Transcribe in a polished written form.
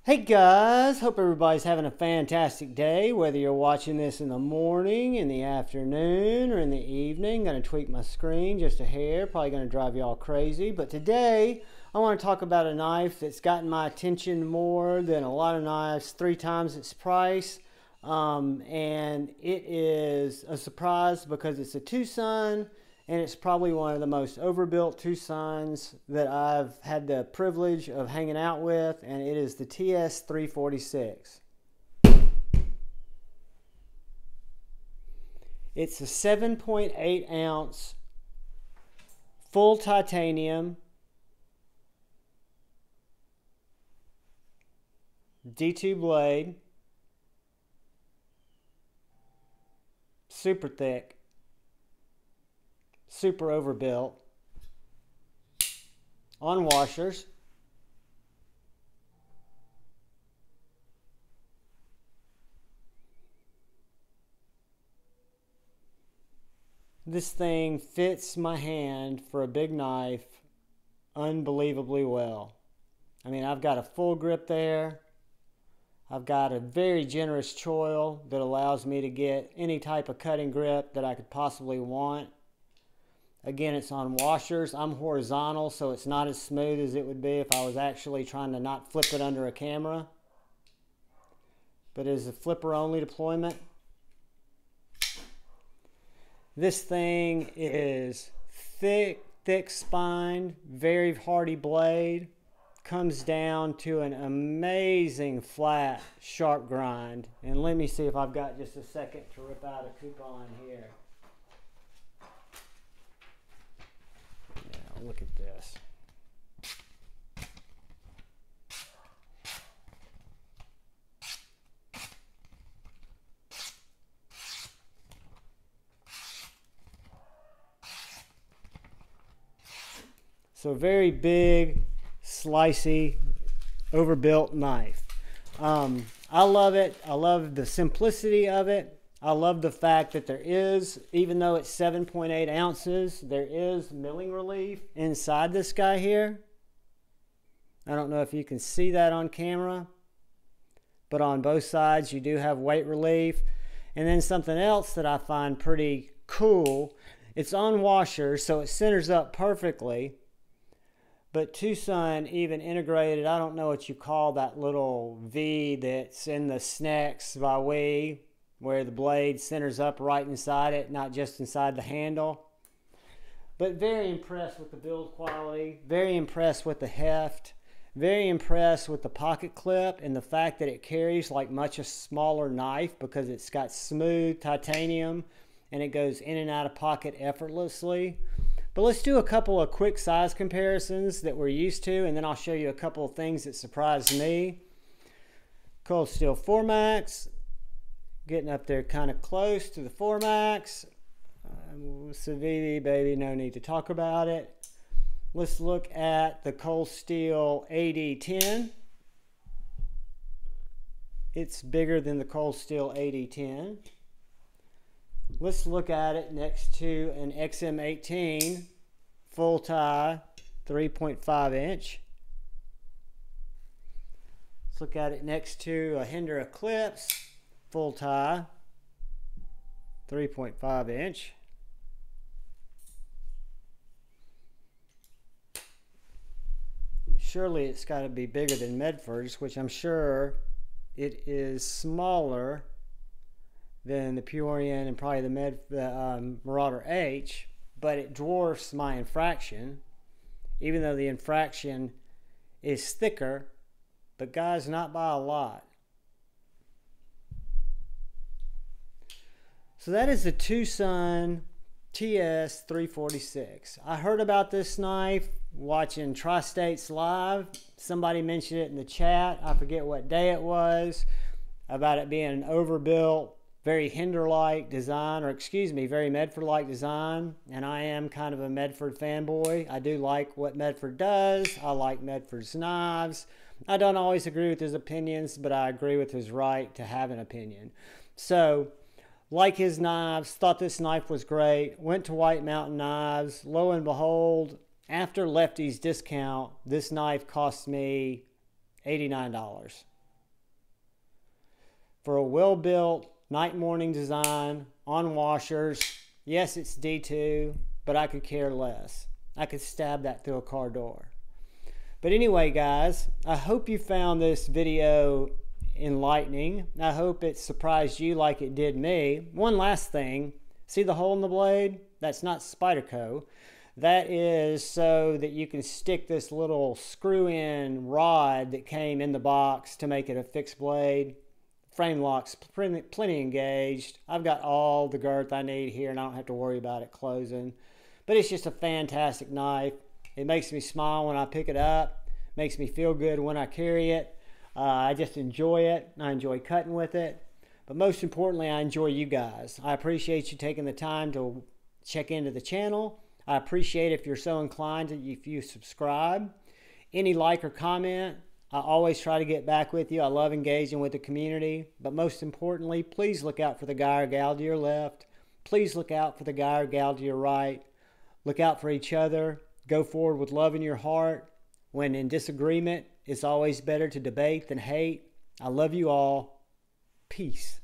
Hey guys, hope everybody's having a fantastic day, whether you're watching this in the morning, in the afternoon, or in the evening. Gonna tweak my screen just a hair, probably gonna drive you all crazy. But today, I wanna talk about a knife that's gotten my attention more than a lot of knives, 3 times its price. And it is a surprise because it's a TwoSun, and it's probably one of the most overbuilt TwoSuns that I've had the privilege of hanging out with, and it is the TS346. It's a 7.8 ounce full titanium D2 blade, super thick, super overbuilt, on washers. This thing fits my hand for a big knife unbelievably well. I mean, I've got a full grip there. I've got a very generous choil that allows me to get any type of cutting grip that I could possibly want. Again, it's on washers. I'm horizontal, so it's not as smooth as it would be if I was actually trying to not flip it under a camera. But it is a flipper-only deployment. This thing is thick spined, very hardy blade. Comes down to an amazing flat, sharp grind. And let me see if I've got just a second to rip out a coupon here. Yeah, look at this. So very big, slicey, overbuilt knife. I love it. I love the simplicity of it. I love the fact that there is, even though it's 7.8 ounces, there is milling relief inside this guy here. I don't know if you can see that on camera, but on both sides you do have weight relief. And then something else that I find pretty cool, it's on washers, so it centers up perfectly. But TwoSun even integrated, I don't know what you call that little V that's in the snacks by Wii, where the blade centers up right inside it, not just inside the handle. But very impressed with the build quality, very impressed with the heft, very impressed with the pocket clip and the fact that it carries like much a smaller knife because it's got smooth titanium and it goes in and out of pocket effortlessly. But let's do a couple of quick size comparisons that we're used to, and then I'll show you a couple of things that surprised me. Cold Steel 4MAX, getting up there kind of close to the 4MAX. Civivi, baby, no need to talk about it. Let's look at the Cold Steel AD10. It's bigger than the Cold Steel AD10. Let's look at it next to an XM18 full tie 3.5 inch. Let's look at it next to a Hinder Eclipse full tie 3.5 inch. Surely it's got to be bigger than Medfords, which I'm sure it is smaller than the Peorian and probably the Marauder H, but it dwarfs my infraction, even though the infraction is thicker, but guys, not by a lot. So that is the TwoSun TS346. I heard about this knife watching Tri-States Live. Somebody mentioned it in the chat. I forget what day it was, about it being an overbuilt, very Hinder-like design, or excuse me, very Medford-like design, and I am kind of a Medford fanboy. I do like what Medford does. I like Medford's knives. I don't always agree with his opinions, but I agree with his right to have an opinion. So, like his knives, thought this knife was great, went to White Mountain Knives. Lo and behold, after Lefty's discount, this knife cost me $89. for a well-built night morning design on washers. Yes, it's D2, but I could care less. I could stab that through a car door. But anyway, guys, I hope you found this video enlightening. I hope it surprised you like it did me. One last thing, see the hole in the blade? That's not Spyderco. That is so that you can stick this little screw-in rod that came in the box to make it a fixed blade. Frame lock's plenty engaged. I've got all the girth I need here and I don't have to worry about it closing. But it's just a fantastic knife. It makes me smile when I pick it up. Makes me feel good when I carry it. I just enjoy it. I enjoy cutting with it. But most importantly, I enjoy you guys. I appreciate you taking the time to check into the channel. I appreciate if you're so inclined, if you subscribe. Any like or comment, I always try to get back with you. I love engaging with the community. But most importantly, please look out for the guy or gal to your left. Please look out for the guy or gal to your right. Look out for each other. Go forward with love in your heart. When in disagreement, it's always better to debate than hate. I love you all. Peace.